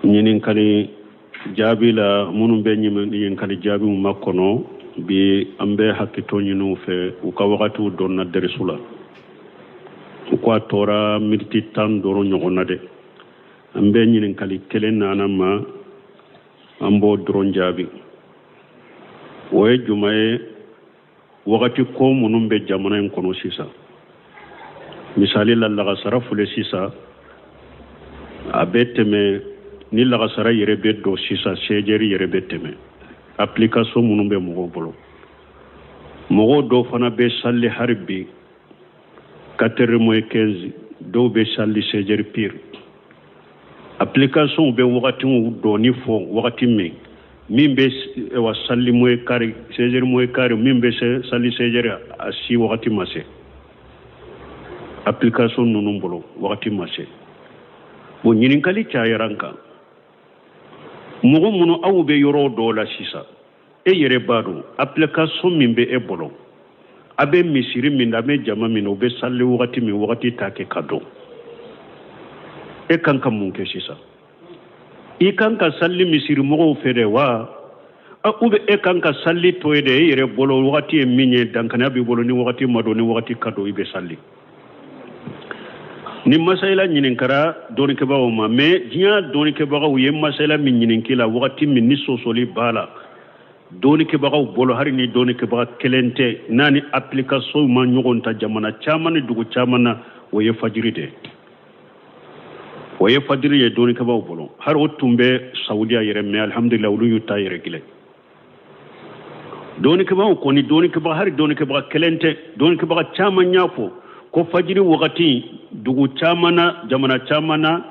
ñinin kali jaabi la munum be ñinin kali jaabi mu makkono bi ambe hakkito ñinu fe u ka wakati donna deresula ko tora minti tan doro ñogona de ambe ñinin kali kelen nanama ambo doron jaabi woye jumaye wakati ko munum be jamana en kono sisa misali la laga sara fule sisa abeteme ni laga sara yere be do sisa sejeri yere beteme application munum be mogo bolo mogo do fana be salli harbi 4 do be salli sejeri pire application be wakati do ni fo wakati min be wa salli moy kari sejeri moy kari min be salli sejeri asi wakati mase application nunum bolo wakati mase bo ñinin kali cayaranka mogo muno awu be yoro do la sisa e yere badu application min be e bolo abe misiri min abe jama min o be salli wakati min wakati take kado e kanka mun ke sisa i kanka salli misiri mogo fede wa ube e kanka salli toyde e yere bolo wakati e minye dankana bi bolo ni wakati mado ni wakati kado ibe salli ni masayla ñinin kara doni ke bawo ma mais jiya doni ke bawo ye masayla min ñinin kila wakati min ni sosoli bala doni ke bawo bolo hari ni doni ke bawo kelente nani application ma ñogon ta jamana chamani dugu chamana woye fajiri de woye fajiri ye doni ke bawo bolo har wotumbe saudiya yere mais alhamdulillah wulu yutta yere gile doni ke bawo koni doni ke bawo hari doni ke bawo kelente doni ke bawo chamanya fo ko fajiri wakati dugu chamana jamana chamana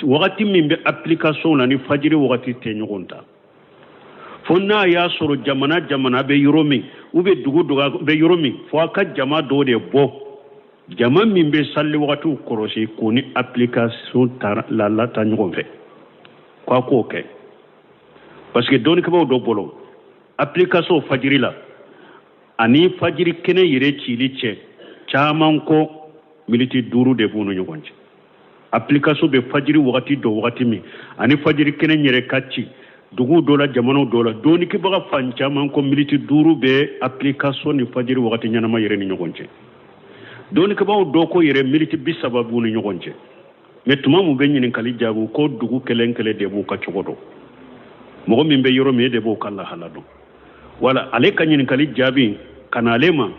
wakati min be application la ni fajiri wakati te ñogonta fonna ya soro jamana be yoromi ube dugu be yoromi fo aka jama do de bo jama min be salli wakati korosi ko ni application la ta ñogon fe ko ke parce que doni ko do bolo application fajiri la ani fajiri kene yire cili ce caman ko militi duru de bunu ñogonci application be fajiri wakati do wakati mi ani fajiri kene ñere kacci dugu dola jamano dola doni ki baga fan caman ko militi duru be application ni fajiri wakati ñanama yere ni ñogonci doni ki bawo do ko yere militi bi sababu ni ñogonci mais tuma mu be ñinin kali jabu ko dugu kelen kele de bu ka cogodo mogo min be yoro me de bu kala halado wala ale ka ñinin kali jabi kanalema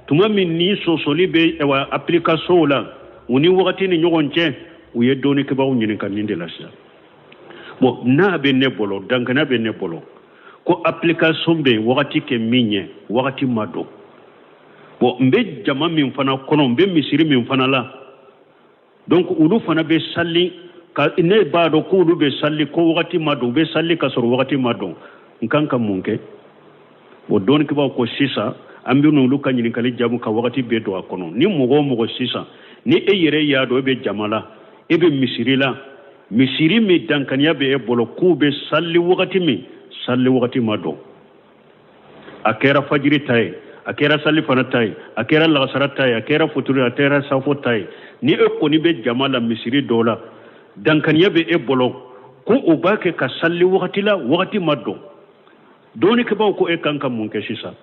tuma min ni sosoli be wa application la woni wakati ni ñogonce uye doni ke bawo ñinin kan ninde la sa bo na be ne bolo dankana be ne bolo ko application be wakati ke minye wakati mado bo mbe jama min fana kono mbe misiri min fana la donc ulu fana be salli ka ne baado ko ulu be salli ko wakati mado be salli ka soro wakati mado nkanka munke bo doni ke bawo ko sisa ambi no lu kanyini kali jamu ka wakati be do akono ni mogo sisa ni e yere ya do be jamala e be misiri mi dankanya be e bolo ku be salli wakati mado akera fajiri tay akera salli fana tay akera lagasara tay akera futuri akera safo tay ni e ko ni be jamala misiri dola dankanya be e bolo ko o bake ka salli wakati mado doni ke ba ko e kanka mun ke sisa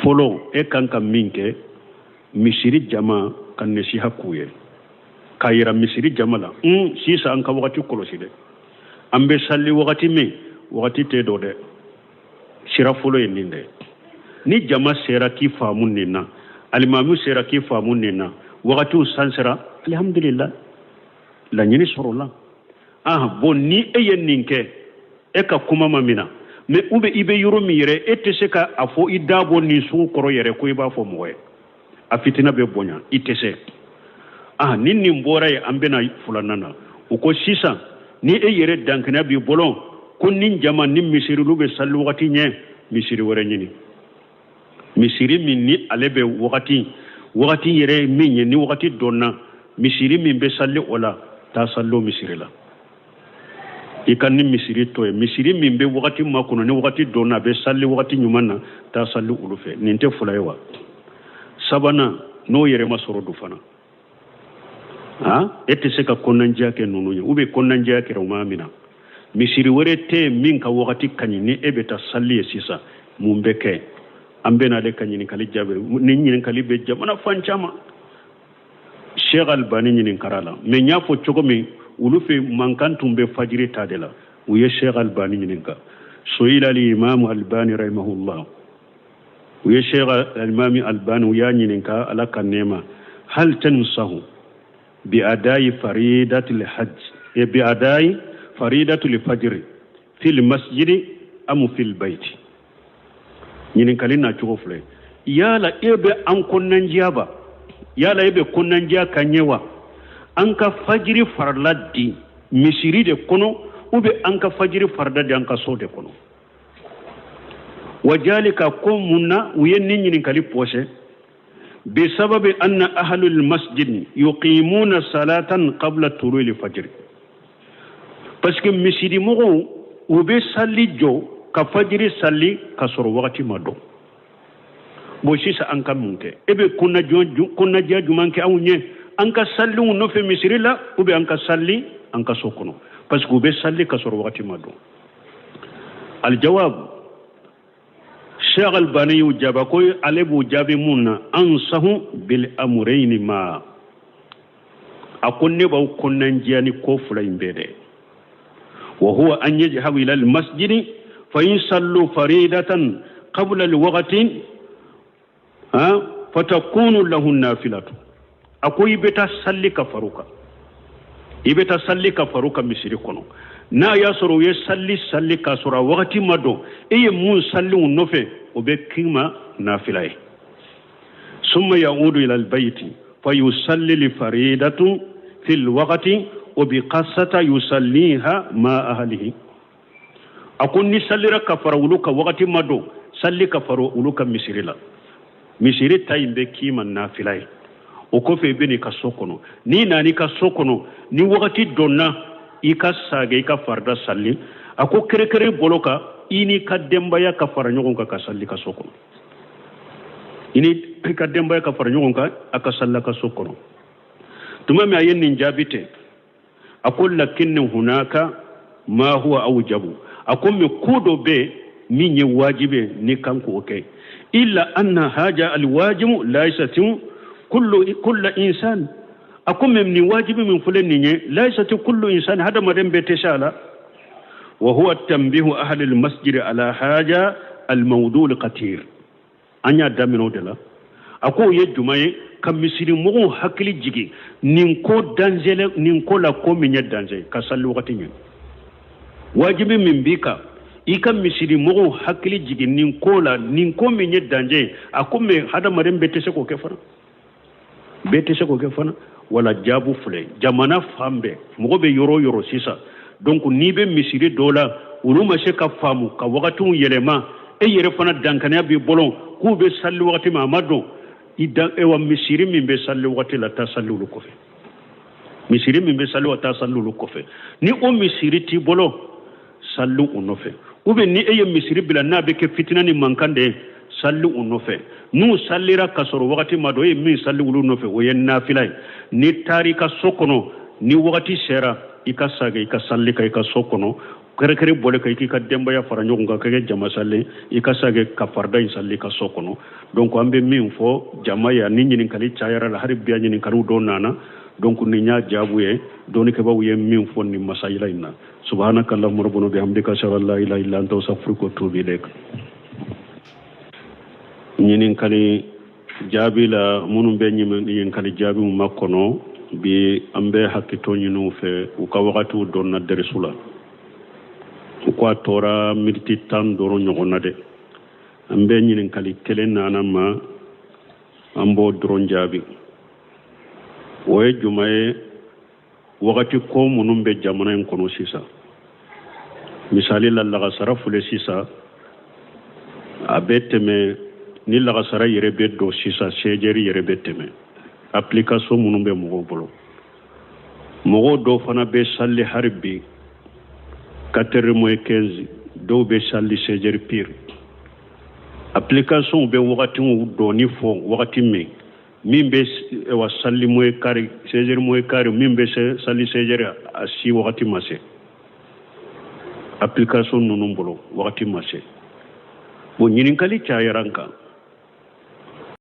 folo e kanka minke misiri jama kan ne si hakuye kayira misiri jama la sisa an ka wakati kolosi de ambe salli wakati te do de sira folo e ninde ni jama sera ki famun nina alimamu sera ki famun nina wakati sansera alhamdulillah la nyini sorola bon ni e yeninke e ka kuma mamina mais ube ibe yoro mi yere etese ka afo idabo ni su koro yere ko iba fo moye a fitina be bonya itese ninni mbora ye ambena fulanana uko sisa ni e yere dankana bi bolon ko nin jama nin misiri lube sallu wakati nye misiri wore nyini misiri min ni alebe wakati yere min ni wakati donna misiri min be salli ola ta sallo misiri la ikan ni misiri to e misiri min be wakati makono ni wakati donna be salli wakati nyumanna ta salli ulufe ninte fulayewa sabana no yere masoro du fana ha ete se ka konnanjiya ke nunu ube konnanjiya ke rumamina misiri wore te min ka wakati kanyi ni ebe ta salli sisa mumbeke ambe na de kanyi ni kali jabe ni ni kali be jamana fanchama Sheikh Albani ni karala me nyafo chogo mi ulufe mankantum be fajiri tadela uye Sheikh Albani ni ka suila al imam Albani rahimahullah uye Sheikh al-Imam Albani uya ni ka ala kanema hal tansahu bi adai faridatil hajj bi adai faridatul fajr fil masjid am fil bayt ñinin kalina cugo fule yala ebe an konnan jaba yala ebe konnan ja kanyewa an ka fajiri farladdi misiri de kono ube an ka fajiri fardadi an ka so de kono wajalika ko munna uyen ñinin kali posé بسبب أن أهل المسجد يقيمون صلاة قبل طلوع الفجر parce que misiri mogo ube salli jo ka fajiri salli ka soro wakati mado bo sisa anka munke ebe kunna ja jumanke awunye anka salli no fe misiri la ube anka salli anka sokono parce que ube salli ka soro wakati mado al jawab Sheikh Albani yujaba ko alebu jabi munna ansahu bil amrayni ma akonne ba kunnan jani ko fulay mbede وهو أن يذهب إلى المسجد فيصلوا فريدة قبل الوقت فتكون له النافلة أكو يبتا سلي كفروكا يبتا سلي كفروكا مسيركونو نا يسرو يسلي سلي كسرا وقت مدو إيه مون سلي ونفي وبكيما نافلة ثم يعود إلى البيت فيصلي لفريدة في الوقت وبقصة يصليها مع أهله أكون نسلي كفر ولوك وقت مدو سلي كفر ولوك مسيرلا مسيري تايم بكيما نافلاي وكوفي بني كسوكونو ني ناني كسوكونو ني وقت دونا إيكا ساقي إيكا فردا سلي أكو كري بولوكا إني كدنبايا كفر نيوغنكا كسلي كسوكونو إني كدنبايا كفر نيوغنكا أكسلي كسوكونو تمامي أين ننجابيتي أقول لكن هناك ما هو أوجب أقول مكودو بي من يواجب نكانكو أوكي إلا أن هذا الواجب ليست كل إنسان أقول من واجب من فلان ليست كل إنسان هذا مدن بيتشالا وهو التنبيه أهل المسجد على هذا الموضوع القتير أني أدامنو دلا أقول يجمعي ka misiri mogo hakili jigi nin ko la ko minya danger ka salli wakati nyi wajibi min bika ika misiri mogo hakili jigi nin ko minya danger akume hada maren betese ko kefana wala jabu fule jamana fambe mogo be yoro sisa donc ni be misiri dola uluma se ka famu ka wakati yelema e yere fana dankanya bi bolon ku be salli wakati ma mado ida ewa misiri min be salli wakati la ta salli ulu kofe misiri min be salli wata salli ulu kofe ni o misiri ti bolo salli unofe ube ni eye misiri bila na be ke fitina ni mankande salli unofe nu sallira kasoro wakati mado e min salli ulu nofe o yen nafilay ni tarika sokono ni wakati sera ika sage ika salli ka ika sokono kere bole ka iki ka demba ya fara nyoga ka jama salle ika sage ka farda salli ka sokono donc ambe min fo jama ya ni nyini kali chayara la har biya nyini karu do nana donc ni nya jabuye doni ke bawu ye min fo ni masayila inna subhanaka allahumma rabbuna bihamdika ashhadu an la ilaha illa anta astaghfiruka wa atubu ilaik nyini kali jabila munum be nyini kali jabi mu makono bi ambe hakito nyinu fe uka wakati donna deresula ko tora militi tan doro nyogona de ambe nyinin kali kelen nana ma ambo dron jabi woy jumaye wakati ko munum be jamana en kono sisa misali la laga sara fule sisa abeteme ni laga sara yere be do sisa sejeri yere beteme application munum be mogo bolo mogo do fana be salli harbi 4-15 do be salli sejeri pire application be wakati do ni fo wakati me min be wa salli moy kari 16h moy kari min be salli 16h a si wakati mase application nunu bolo wakati mase bo ñininkali cayaranka